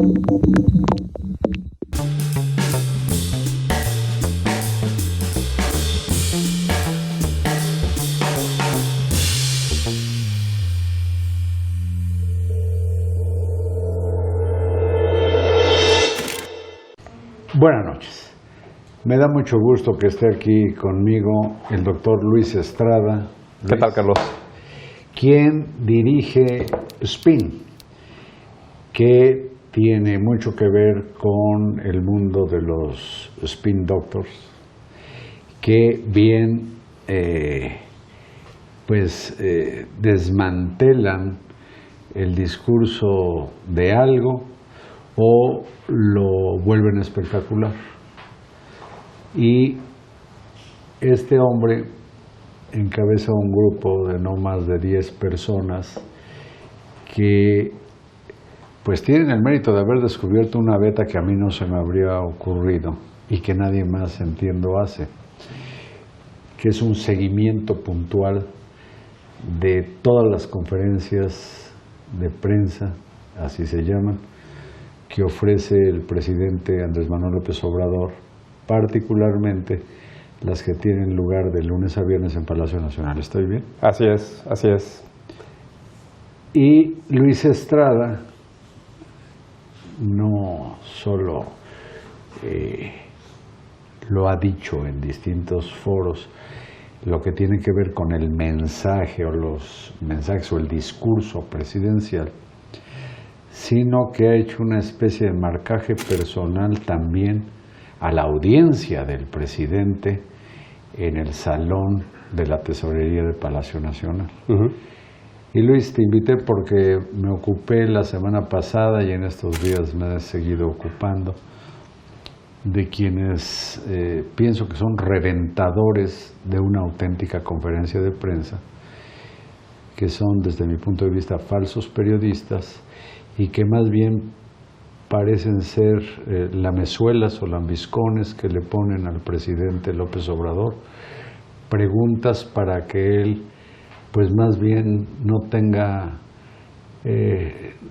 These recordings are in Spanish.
Buenas noches. Me da mucho gusto que esté aquí conmigo el doctor Luis Estrada. ¿Qué tal, Carlos? Quien dirige SPIN, que tiene mucho que ver con el mundo de los Spin Doctors, que bien desmantelan el discurso de algo o lo vuelven espectacular. Y este hombre encabeza un grupo de no más de 10 personas que pues tienen el mérito de haber descubierto una beta que a mí no se me habría ocurrido y que nadie más, entiendo, hace, que es un seguimiento puntual de todas las conferencias de prensa, así se llaman, que ofrece el presidente Andrés Manuel López Obrador, particularmente las que tienen lugar de lunes a viernes en Palacio Nacional. ¿Estoy bien? Así es, así es. Y Luis Estrada no solo lo ha dicho en distintos foros, lo que tiene que ver con el mensaje o los mensajes o el discurso presidencial, sino que ha hecho una especie de marcaje personal también a la audiencia del presidente en el salón de la tesorería del Palacio Nacional. Y Luis, te invité porque me ocupé la semana pasada y en estos días me he seguido ocupando de quienes pienso que son reventadores de una auténtica conferencia de prensa, que son, desde mi punto de vista, falsos periodistas y que más bien parecen ser lamezuelas o lambiscones que le ponen al presidente López Obrador preguntas para que él, pues más bien no tenga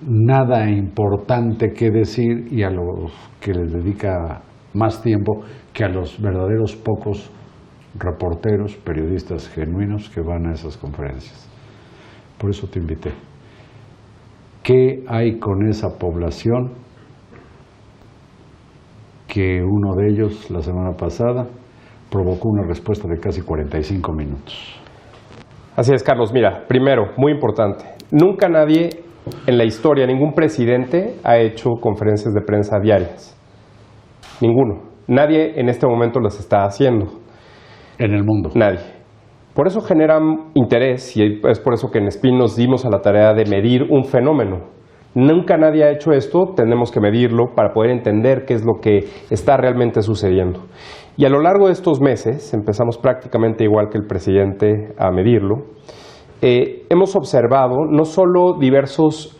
nada importante que decir y a los que les dedica más tiempo que a los verdaderos pocos reporteros, periodistas genuinos que van a esas conferencias. Por eso te invité. ¿Qué hay con esa población que uno de ellos la semana pasada provocó una respuesta de casi 45 minutos? Así es, Carlos. Mira, primero, muy importante, nunca nadie en la historia, ningún presidente ha hecho conferencias de prensa diarias. Ninguno. Nadie en este momento las está haciendo. En el mundo. Nadie. Por eso generan interés y es por eso que en SPIN nos dimos a la tarea de medir un fenómeno. Nunca nadie ha hecho esto, tenemos que medirlo para poder entender qué es lo que está realmente sucediendo. Y a lo largo de estos meses, empezamos prácticamente igual que el presidente a medirlo, hemos observado no solo diversos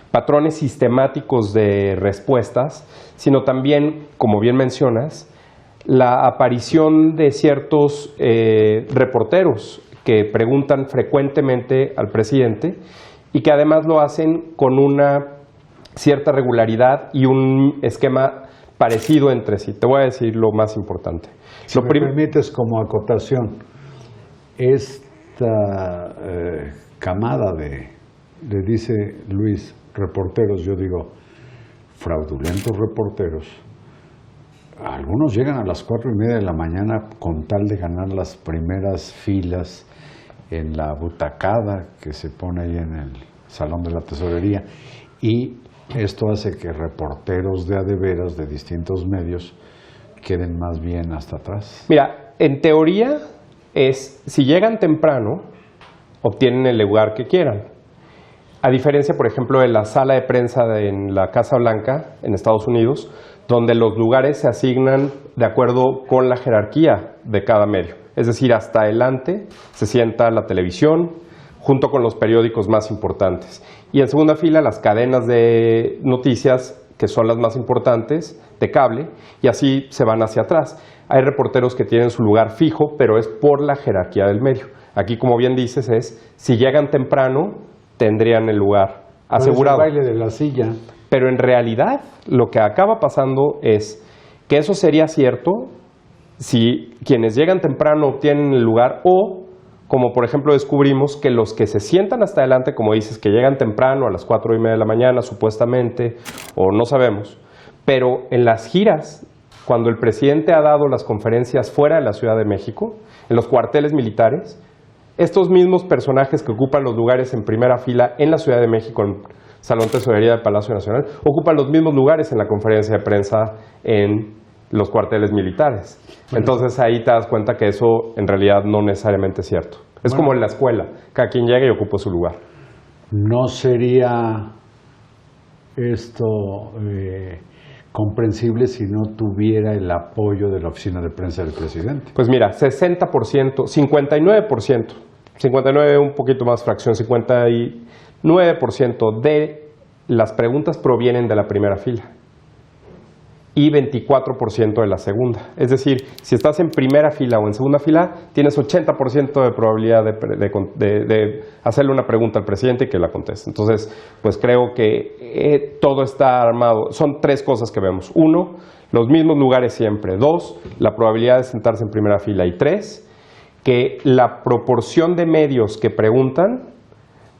patrones sistemáticos de respuestas, sino también, como bien mencionas, la aparición de ciertos reporteros que preguntan frecuentemente al presidente y que además lo hacen con una cierta regularidad y un esquema parecido entre sí. Te voy a decir lo más importante. Si me permites como acotación, esta camada le dice Luis, reporteros, yo digo, fraudulentos reporteros, algunos llegan a las 4:30 de la mañana con tal de ganar las primeras filas en la butacada que se pone ahí en el salón de la tesorería, y esto hace que reporteros de a de veras de distintos medios queden más bien hasta atrás. Mira, en teoría si llegan temprano, obtienen el lugar que quieran. A diferencia, por ejemplo, de la sala de prensa en la Casa Blanca en Estados Unidos, donde los lugares se asignan de acuerdo con la jerarquía de cada medio. Es decir, hasta adelante se sienta la televisión junto con los periódicos más importantes. Y en segunda fila las cadenas de noticias, que son las más importantes, de cable, y así se van hacia atrás. Hay reporteros que tienen su lugar fijo, pero es por la jerarquía del medio. Aquí, como bien dices, si llegan temprano, tendrían el lugar asegurado. El baile de la silla. Pero en realidad lo que acaba pasando es que eso sería cierto si quienes llegan temprano obtienen el lugar o, como por ejemplo descubrimos que los que se sientan hasta adelante, como dices, que llegan temprano a las 4:30 de la mañana supuestamente, o no sabemos, pero en las giras, cuando el presidente ha dado las conferencias fuera de la Ciudad de México, en los cuarteles militares, estos mismos personajes que ocupan los lugares en primera fila en la Ciudad de México, en Salón Tesorería del Palacio Nacional, ocupan los mismos lugares en la conferencia de prensa en los cuarteles militares. Entonces ahí te das cuenta que eso en realidad no necesariamente es cierto. Es como en la escuela, cada quien llega y ocupa su lugar. ¿No sería esto comprensible si no tuviera el apoyo de la oficina de prensa del presidente? Pues mira, 60%, 59%, 59 un poquito más fracción, 59% de las preguntas provienen de la primera fila y 24% de la segunda. Es decir, si estás en primera fila o en segunda fila, tienes 80% de probabilidad de hacerle una pregunta al presidente y que la conteste. Entonces, pues creo que todo está armado. Son tres cosas que vemos. Uno, los mismos lugares siempre. Dos, la probabilidad de sentarse en primera fila. Y tres, que la proporción de medios que preguntan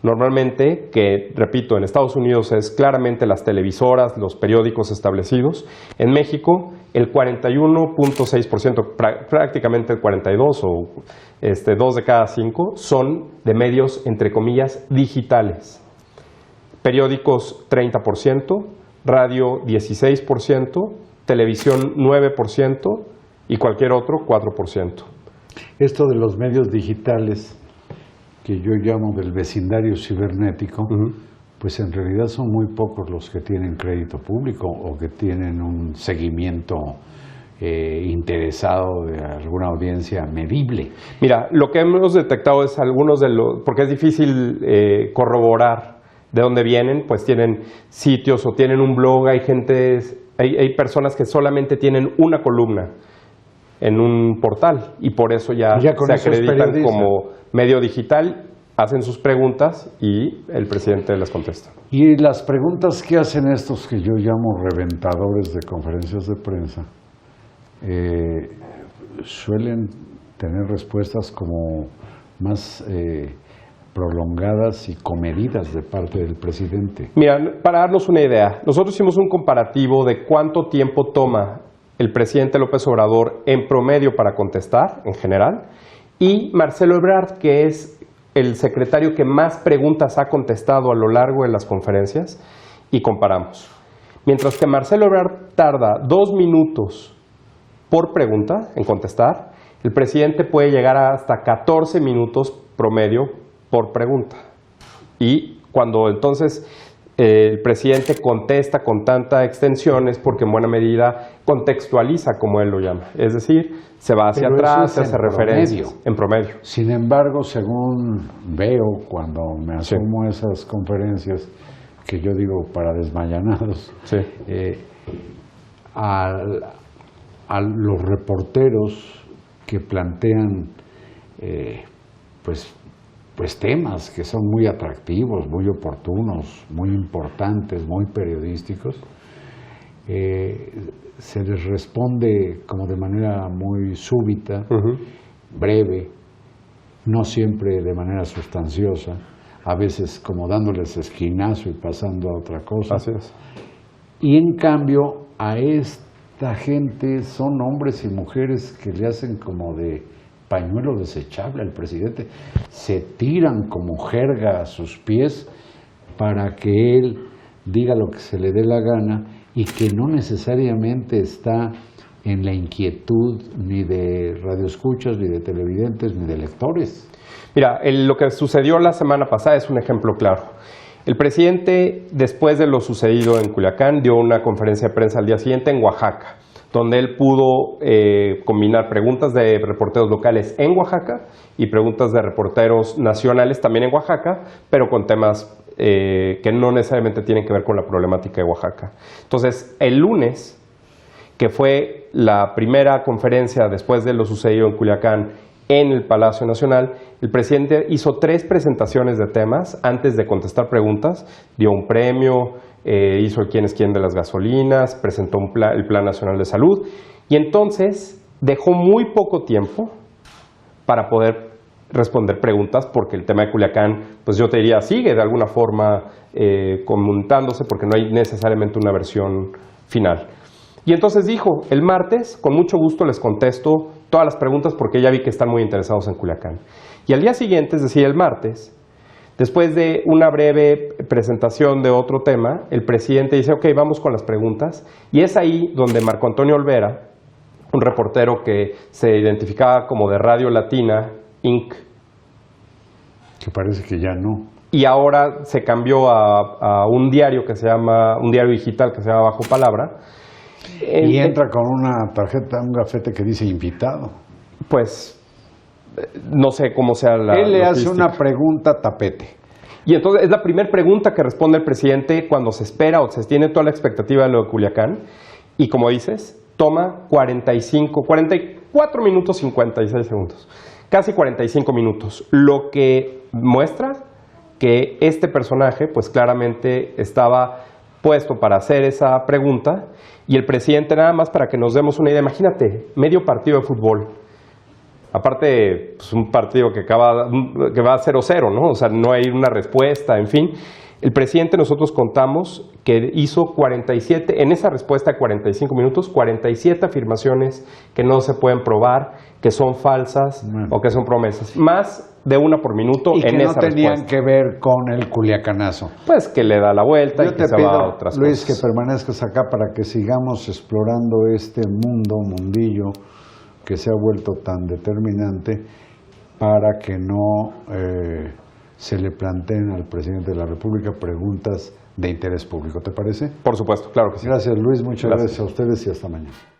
normalmente, que repito, en Estados Unidos es claramente las televisoras, los periódicos establecidos. En México, el 41.6%, prácticamente el 42% o 2 de cada 5 son de medios, entre comillas, digitales. Periódicos 30%, radio 16%, televisión 9% y cualquier otro 4%. Esto de los medios digitales, que yo llamo del vecindario cibernético, pues en realidad son muy pocos los que tienen crédito público o que tienen un seguimiento interesado de alguna audiencia medible. Mira, lo que hemos detectado es algunos de los, porque es difícil corroborar de dónde vienen, pues tienen sitios o tienen un blog, hay personas que solamente tienen una columna en un portal y por eso ya se acreditan como medio digital, hacen sus preguntas y el presidente les contesta. Y las preguntas que hacen estos que yo llamo reventadores de conferencias de prensa suelen tener respuestas como más prolongadas y comedidas de parte del presidente. Mira, para darnos una idea, nosotros hicimos un comparativo de cuánto tiempo toma el presidente López Obrador en promedio para contestar, en general, y Marcelo Ebrard, que es el secretario que más preguntas ha contestado a lo largo de las conferencias, y comparamos. Mientras que Marcelo Ebrard tarda 2 minutos por pregunta en contestar, el presidente puede llegar a hasta 14 minutos promedio por pregunta. Y cuando entonces el presidente contesta con tanta extensión es porque en buena medida contextualiza, como él lo llama. Es decir, se va hacia atrás, se hace referencias en promedio. Sin embargo, según veo cuando me asumo esas conferencias, que yo digo para desmayanados, a los reporteros que plantean pues temas que son muy atractivos, muy oportunos, muy importantes, muy periodísticos, se les responde como de manera muy súbita, breve, no siempre de manera sustanciosa, a veces como dándoles esquinazo y pasando a otra cosa. Así es. Y en cambio a esta gente son hombres y mujeres que le hacen como de pañuelo desechable al presidente, se tiran como jerga a sus pies para que él diga lo que se le dé la gana y que no necesariamente está en la inquietud ni de radioescuchas, ni de televidentes, ni de lectores. Mira, lo que sucedió la semana pasada es un ejemplo claro. El presidente, después de lo sucedido en Culiacán, dio una conferencia de prensa al día siguiente en Oaxaca, donde él pudo combinar preguntas de reporteros locales en Oaxaca y preguntas de reporteros nacionales también en Oaxaca, pero con temas que no necesariamente tienen que ver con la problemática de Oaxaca. Entonces, el lunes, que fue la primera conferencia después de lo sucedido en Culiacán en el Palacio Nacional, el presidente hizo 3 presentaciones de temas antes de contestar preguntas, dio un premio, hizo el quién es quién de las gasolinas, presentó el Plan Nacional de Salud, y entonces dejó muy poco tiempo para poder responder preguntas, porque el tema de Culiacán, pues yo te diría, sigue de alguna forma comentándose, porque no hay necesariamente una versión final. Y entonces dijo, el martes, con mucho gusto les contesto todas las preguntas, porque ya vi que están muy interesados en Culiacán. Y al día siguiente, es decir, el martes, después de una breve presentación de otro tema, el presidente dice, ok, vamos con las preguntas, y es ahí donde Marco Antonio Olvera, un reportero que se identificaba como de Radio Latina, Inc., que parece que ya no. Y ahora se cambió a un diario que se llama, un diario digital que se llama Bajo Palabra. Y entra con una tarjeta, un gafete que dice invitado. Pues no sé cómo sea la Él le hace logística. una pregunta tapete. Y entonces es la primera pregunta que responde el presidente cuando se espera o se tiene toda la expectativa de lo de Culiacán. Y como dices, toma 44 minutos 56 segundos. Casi 45 minutos. Lo que muestra que este personaje, pues claramente estaba puesto para hacer esa pregunta, y el presidente, nada más para que nos demos una idea, imagínate, medio partido de fútbol, aparte pues un partido que va a 0-0, ¿no? O sea, no hay una respuesta, en fin. El presidente, nosotros contamos que hizo 47, en esa respuesta de 45 minutos, 47 afirmaciones que no se pueden probar, que son falsas o que son promesas. Más de una por minuto y en que esa no tenían respuesta. que ver con el culiacanazo. Pues que le da la vuelta Yo y te que se pido, va a otras Luis, cosas. que permanezcas acá para que sigamos explorando este mundillo que se ha vuelto tan determinante, para que no se le planteen al presidente de la República preguntas de interés público. ¿Te parece? Por supuesto, claro que sí. Gracias, Luis. Muchas Gracias. gracias a ustedes y hasta mañana.